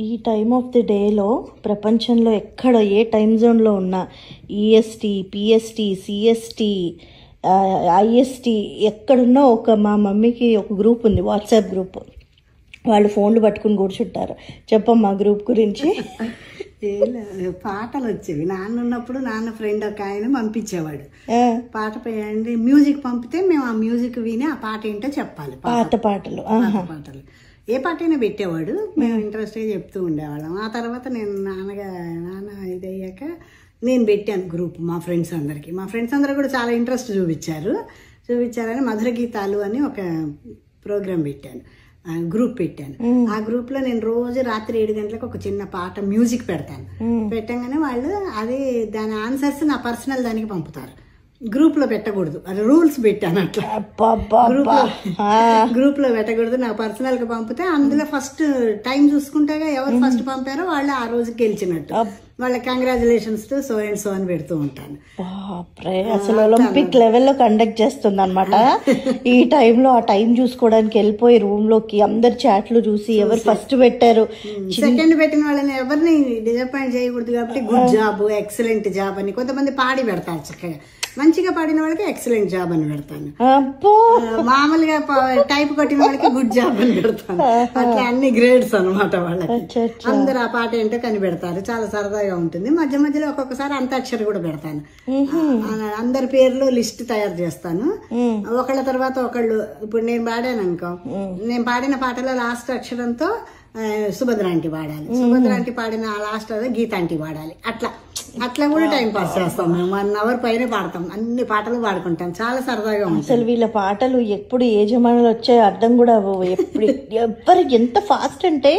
ఈ time of the డేలో ప్రపంచంలో ఎక్కడ ఏ టైం జోన్లో ఉన్నా ఈఎస్టీ, పిఎస్టీ, సిఎస్టీ, ఐఎస్టీ ఎక్కడున్నా మా మమ్మీకి ఒక గ్రూప్ ఉంది, వాట్సాప్ గ్రూప్. వాళ్ళు ఫోన్లు పట్టుకుని కూర్చుంటారు. చెప్పమ్మా గ్రూప్ గురించి. పాటలు వచ్చేవి. నాన్న ఉన్నప్పుడు నాన్న ఫ్రెండ్ ఒక ఆయన పంపించేవాడు పాట పోయండి, మ్యూజిక్ పంపితే మేము ఆ మ్యూజిక్ విని ఆ పాట ఏంటో చెప్పాలి. పాటలు ఏ పాట అయినా పెట్టేవాడు, మేము ఇంట్రెస్ట్గా చెప్తూ ఉండేవాళ్ళం. ఆ తర్వాత నేను నాన్న ఇది అయ్యాక నేను పెట్టాను గ్రూప్ మా ఫ్రెండ్స్ అందరికి. మా ఫ్రెండ్స్ అందరూ కూడా చాలా ఇంట్రెస్ట్ చూపించారని మధుర గీతాలు అని ఒక ప్రోగ్రాం పెట్టాను, గ్రూప్ పెట్టాను. ఆ గ్రూప్ లో నేను రోజు రాత్రి 7 గంటలకు ఒక చిన్న పాట మ్యూజిక్ పెడతాను. పెట్టంగానే వాళ్ళు అది దాని ఆన్సర్స్ నా పర్సనల్ దానికి పంపుతారు. గ్రూప్ లో పెట్టకూడదు, అది రూల్స్ పెట్టాను. అట్లా గ్రూప్ లో పెట్టకూడదు, నాకు పర్సనల్ గా పంపితే అందులో ఫస్ట్ టైం చూసుకుంటాగా ఎవరు ఫస్ట్ పంపారో వాళ్ళు ఆ రోజు గెలిచినట్టు. వాళ్ళ congratulations to so and so అని పెడుతూ ఉంటాను. అసలు ఒలింపిక్ లెవెల్లో కండక్ట్ చేస్తుంది అనమాట. ఈ టైంలో ఆ టైం చూసుకోవడానికి వెళ్ళిపోయి రూమ్ లోకి అందరు చాట్లు చూసి ఎవరు ఫస్ట్ పెట్టారు, సెకండ్ పెట్టిన వాళ్ళని ఎవరిని డిసప్పాయింట్ చేయకూడదు కాబట్టి గుడ్ జాబ్, ఎక్సలెంట్ జాబ్ అని. కొంతమంది పాడి పెడతారు, చక్కగా మంచిగా పాడిన వాళ్ళకి ఎక్సలెంట్ జాబ్ అని పెడతాను. మామూలుగా టైప్ కొట్టిన వాళ్ళకి గుడ్ జాబ్ అని పెడతాను. అట్లా అన్ని గ్రేడ్స్ అనమాట వాళ్ళకి. అందరు ఆ పాట ఏంటో కనిపెడతారు, చాలా సరదాగా ఉంటుంది. మధ్య మధ్యలో ఒక్కొక్కసారి అంతాక్షరి కూడా పెడతాను. అందరి పేర్లు లిస్ట్ తయారు చేస్తాను, ఒకళ్ళ తర్వాత ఒకళ్ళు. ఇప్పుడు నేను పాడాను అనుకో, నేను పాడిన పాటలో లాస్ట్ అక్షరంతో సుభద్రాంటి పాడాలి, సుభద్రాంటి పాడిన లాస్ట్ అదే గీతాంటి పాడాలి. అట్లా కూడా టైం పాస్ చేస్తాం. మేము 1 అవర్ పైన పాడతాం, అన్ని పాటలు పాడుకుంటాం, చాలా సరదాగా ఉంటుంది. అసలు వీళ్ళ పాటలు ఎప్పుడు ఏ జమానాలు వచ్చాయో అర్థం కూడా ఎవ్వరు ఎంత ఫాస్ట్ అంటే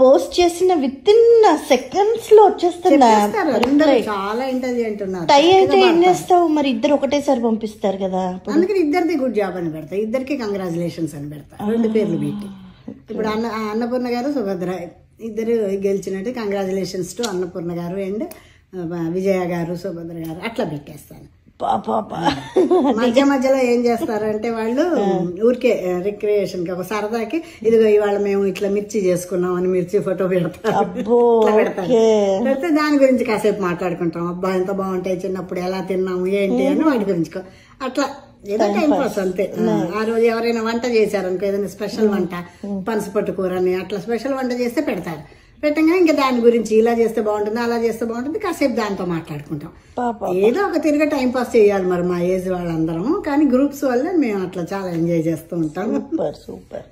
పోస్ట్ చేసిన విత్ ఇన్ సెకండ్స్ లో వచ్చేస్తున్నారు. చాలా ఇంటెలిజెంట్ ఉన్నారు. టై అయితే ఏం చేస్తావు మరి, ఇద్దరు ఒకటేసారి పంపిస్తారు కదా, అందుకని ఇద్దరిది గుడ్ జాబ్ అని పెడతా, ఇద్దరికి కంగ్రాచులేషన్స్ అని పెడతా, 2 పేర్లు పెట్టి. ఇప్పుడు అన్నపూర్ణ గారు, సుభద్ర ఇద్దరు గెలిచినట్టు కంగ్రాచులేషన్స్ టు అన్నపూర్ణ గారు అండ్ విజయ గారు, సుభద్ర గారు అట్లా పెట్టేస్తాను. మధ్య మధ్యలో ఏం చేస్తారంటే వాళ్ళు ఊరికే రిక్రియేషన్ కి ఒక సరదాకి, ఇదిగో ఇవాళ మేము ఇట్లా మిర్చి చేసుకున్నాం అని మిర్చి ఫోటో పెడతారు. పెడితే దాని గురించి కాసేపు మాట్లాడుకుంటాం. అబ్బా ఎంత బాగుంటాయి, చిన్నప్పుడు ఎలా తిన్నాము ఏంటి అని వాటి గురించి అట్లా ఏదో టైం పాస్ అంతే. ఆ రోజు ఎవరైనా వంట చేశారనుకో, ఏదైనా స్పెషల్ వంట, పనసపట్టు కూర అని అట్లా స్పెషల్ వంట చేస్తే పెడతారు. పెట్టగానే ఇంకా దాని గురించి ఇలా చేస్తే బాగుంటుంది, అలా చేస్తే బాగుంటుంది, కాసేపు దాంతో మాట్లాడుకుంటాం. ఏదో ఒక తిరిగి టైం పాస్ చేయాలి మరి మా ఏజ్ వాళ్ళందరం. కానీ గ్రూప్స్ వల్ల మేము అట్లా చాలా ఎంజాయ్ చేస్తూ ఉంటాం. సూపర్.